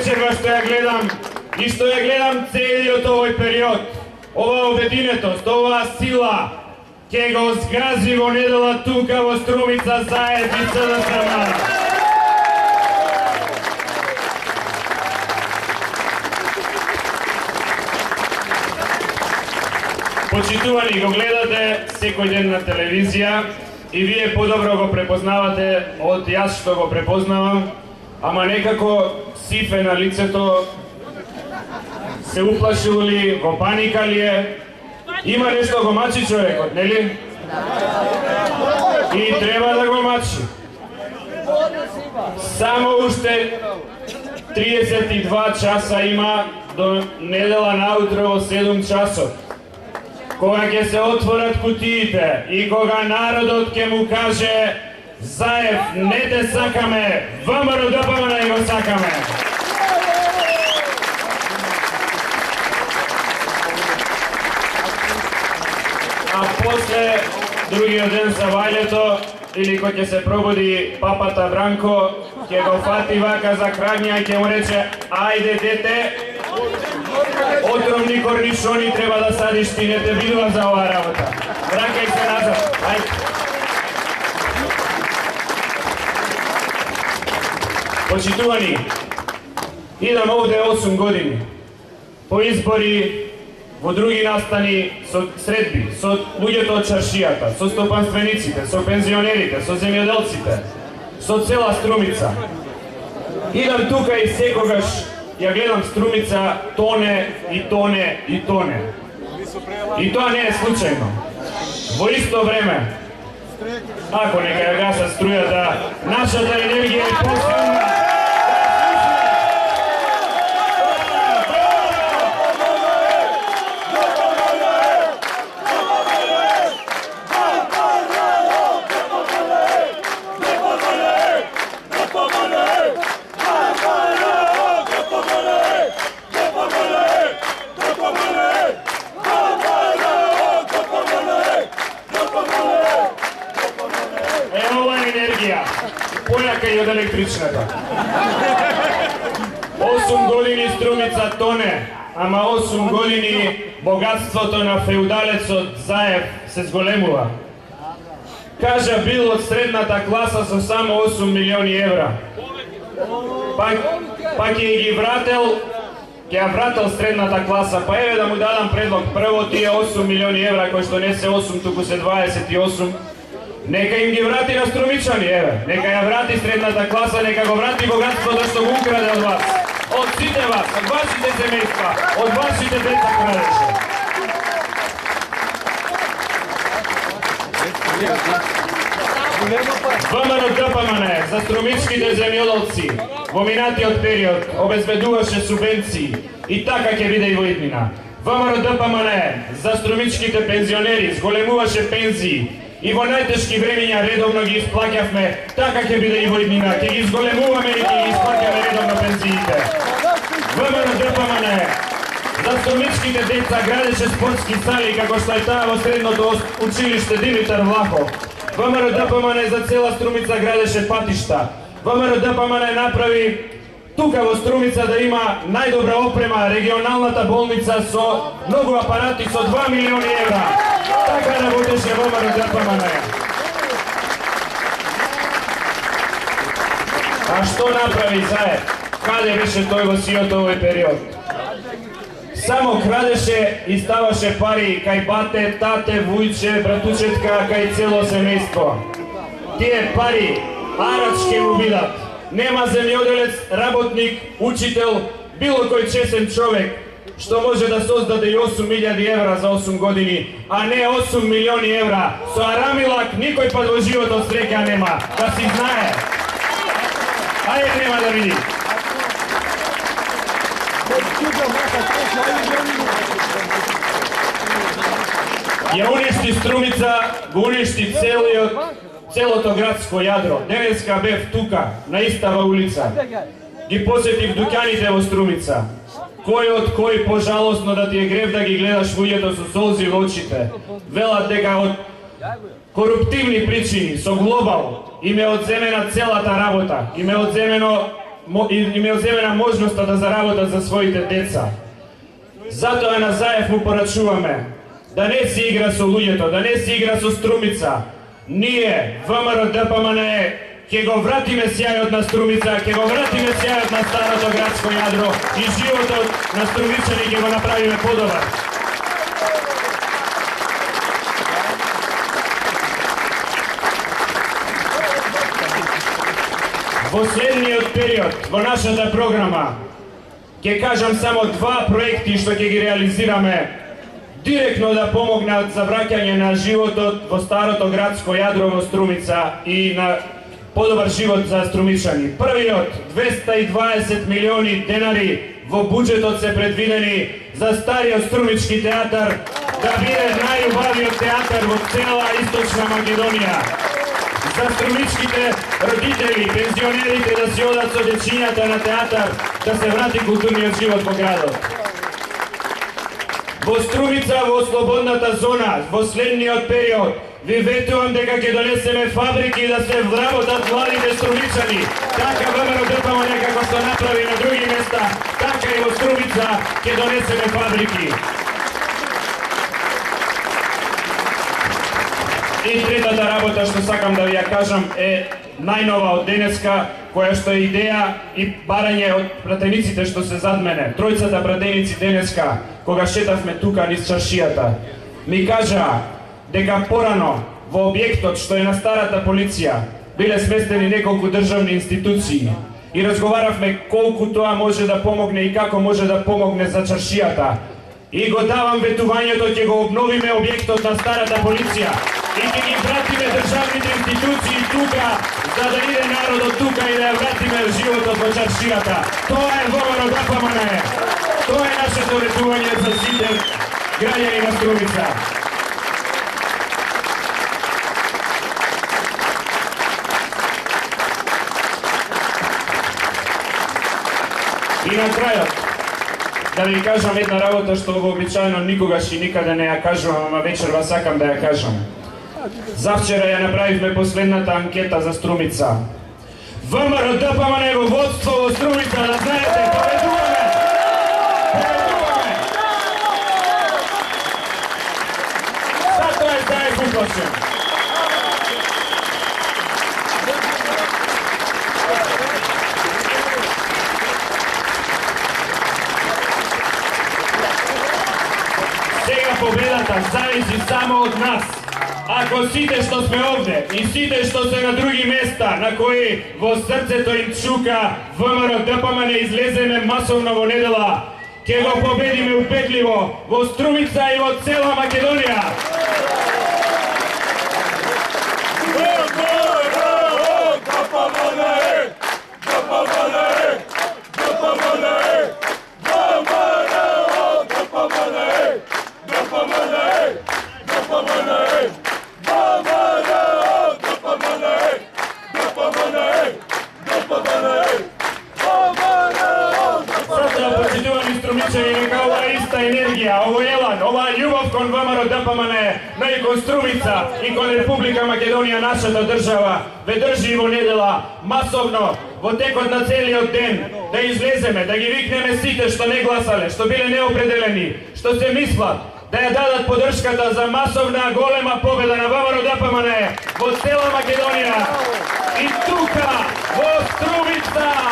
вечерва што ја гледам и што ја гледам целиот овој период. Ова обединетост, оваа сила ќе го згази во недела тука во Струмица заедница за СДСМ. Почитувани, го гледате секој ден на телевизија и вие подобро го препознавате од јас што го препознавам, ама некако сифе на лицето, се уплашил ли, во паника ли е, има нешто го мачи човекот, нели? И треба да го мачи. Само уште 32 часа има до недела наутро во 7 часот, кога ќе се отворат кутиите и кога народот ќе му каже Заев, не те сакаме, ВМРО ДПМН не го сакаме. А после другиот ден за вајлето, или кој ќе се пробуди папата Бранко, ќе го фати вака за крагња и ќе му рече ајде дете, отровни корнишони треба да садиш, ти не те видува за оваа работа. Вракај се назад, ајде. Почитувани, идам овде 8 години, по избори, во други настани, со средби, со луѓето од чаршијата, со стопанствениците, со пензионерите, со земјоделците, со цела Струмица. Идам тука и секогаш ја гледам Струмица тоне и тоне и тоне. И тоа не е случајно. Во исто време, ако нека ја гаша струјата, нашата енергија е посилна. Појака и од електричната. 8 години Струмица тоне, ама 8 години богатството на феудалецот Заев се зголемува. Кажа бил од средната класа со само 8 милиони евра. Па ќе ги врател, средната класа, па еве да му дадам предлог. Прво тие 8 милиони евра, кои што не се 8, туку се 28, нека им ги врати на струмичани, еве. Нека ја врати средната класа, нека го врати богатството што го украде од вас. Од сите вас, од вашите семејства, од вашите деца крадеше. ВМРО ДПМН за струмичките земјоделци во минатиот период обезбедуваше субвенции и така ќе биде и во иднина. ВМРО ДПМН за струмичките пензионери зголемуваше пензии и во најтешки времиња редовно ги исплаќавме, така ќе биде и во иднина, ќе ги зголемуваме и ќе ги исплаќаме редовно пензиите. ВМРО ДПМН за струмичките деца градеше спортски сали како што е таа во средното училиште Димитар Влахов. ВМРО ДПМН за цела Струмица градеше патишта. ВМРО ДПМН направи тука во Струмица да има најдобра опрема, регионалната болница со многу апарати со 2 милиони евра. Така работеше ВМРО ДПМН. А што направи Заев? Каде беше тој во сиот овој период? Само крадеше и ставаше пари кај бате, тате, вујче, братучетка, кај цело семејство. Тие пари арач ќе му бидат. Нема земјоделец, работник, учител, било кој чесен човек што може да создаде и 8.000 евра за 8 години, а не 8 милиони евра. Со арамилак никој пат во животот среќа нема, да си знае. Ајде нема да види. Ја уништи Струмица, го уништи целото градско јадро. Денеска бев тука, на истава улица. Ги посетив дуќаните во Струмица. Кој од кој пожалосно да ти е грев да ги гледаш луѓето со солзи во очите. Велат дека од коруптивни причини, со глобал, им е одземена целата работа. Им е одземено им е оземена можноста да заработат за своите деца. Затоа на Заев му порачуваме да не си игра со луѓето, да не си игра со Струмица. Ние, ВМРО ДПМН, ќе го вратиме сјајот на Струмица, ќе го вратиме сјајот на старото градско јадро и животот на струмичани ќе го направиме подобар. Во следниот период, во нашата програма, ќе кажам само 2 проекти што ќе ги реализираме директно да помогнат за враќање на животот во старото градско јадро во Струмица и на подобар живот за струмичани. Првиот, 220 милиони денари во буџетот се предвидени за стариот струмички театар да биде најубавиот театар во цела Источна Македонија. За струмичките родители, пензионерите да си одат со дечињата на театар, да се врати културниот живот во градот. Во Струмица, во слободната зона, во следниот период, ви ветувам дека ќе донесеме фабрики да се вработат младите струмичани. Така ВМРО ДПМН како што направи на други места, така и во Струмица ќе донесеме фабрики. И третата работа што сакам да ви ја кажам е најнова од денеска, која што е идеја и барање од пратениците што се зад мене. Тројцата пратеници денеска, кога шетавме тука низ чаршијата, ми кажаа дека порано во објектот што е на старата полиција биле сместени неколку државни институции и разговаравме колку тоа може да помогне и како може да помогне за чаршијата. И го давам ветувањето, ќе го обновиме објектот на старата полиција и ќе ги вратиме државните институции тука, за да иде народот тука и да ја вратиме животот во чаршијата. Тоа е ВМРО ДПМН. Тоа е нашето ветување за сите граѓани на Струмица. И на крајот, да ви кажам една работа што вообичаено никогаш и никаде не ја кажувам, ама вечерва сакам да ја кажам. Завчера ја направивме последната анкета за Струмица. ВМРО ДПМН во водство во Струмица, да знаете, победуваме! Победуваме! Затоа е Заев уплашен. Сега победата зависи само од нас. Ако сите што сме овде и сите што се на други места, на кои во срцето им чука ВМРО ДПМН излеземе масовно во недела, ќе го победиме упетливо во Струмица и во цела Македонија. Нека ова иста енергија, овој елан, оваа љубов кон ВМРО ДПМН, но и кон Струмица и кон Република Македонија, нашата држава, ве држи во недела масовно во текот на целиот ден да излеземе, да ги викнеме сите што не гласале, што биле неопределени, што се мислат, да ја дадат поддршката за масовна голема победа на ВМРО ДПМН во цела Македонија и тука во Струмица.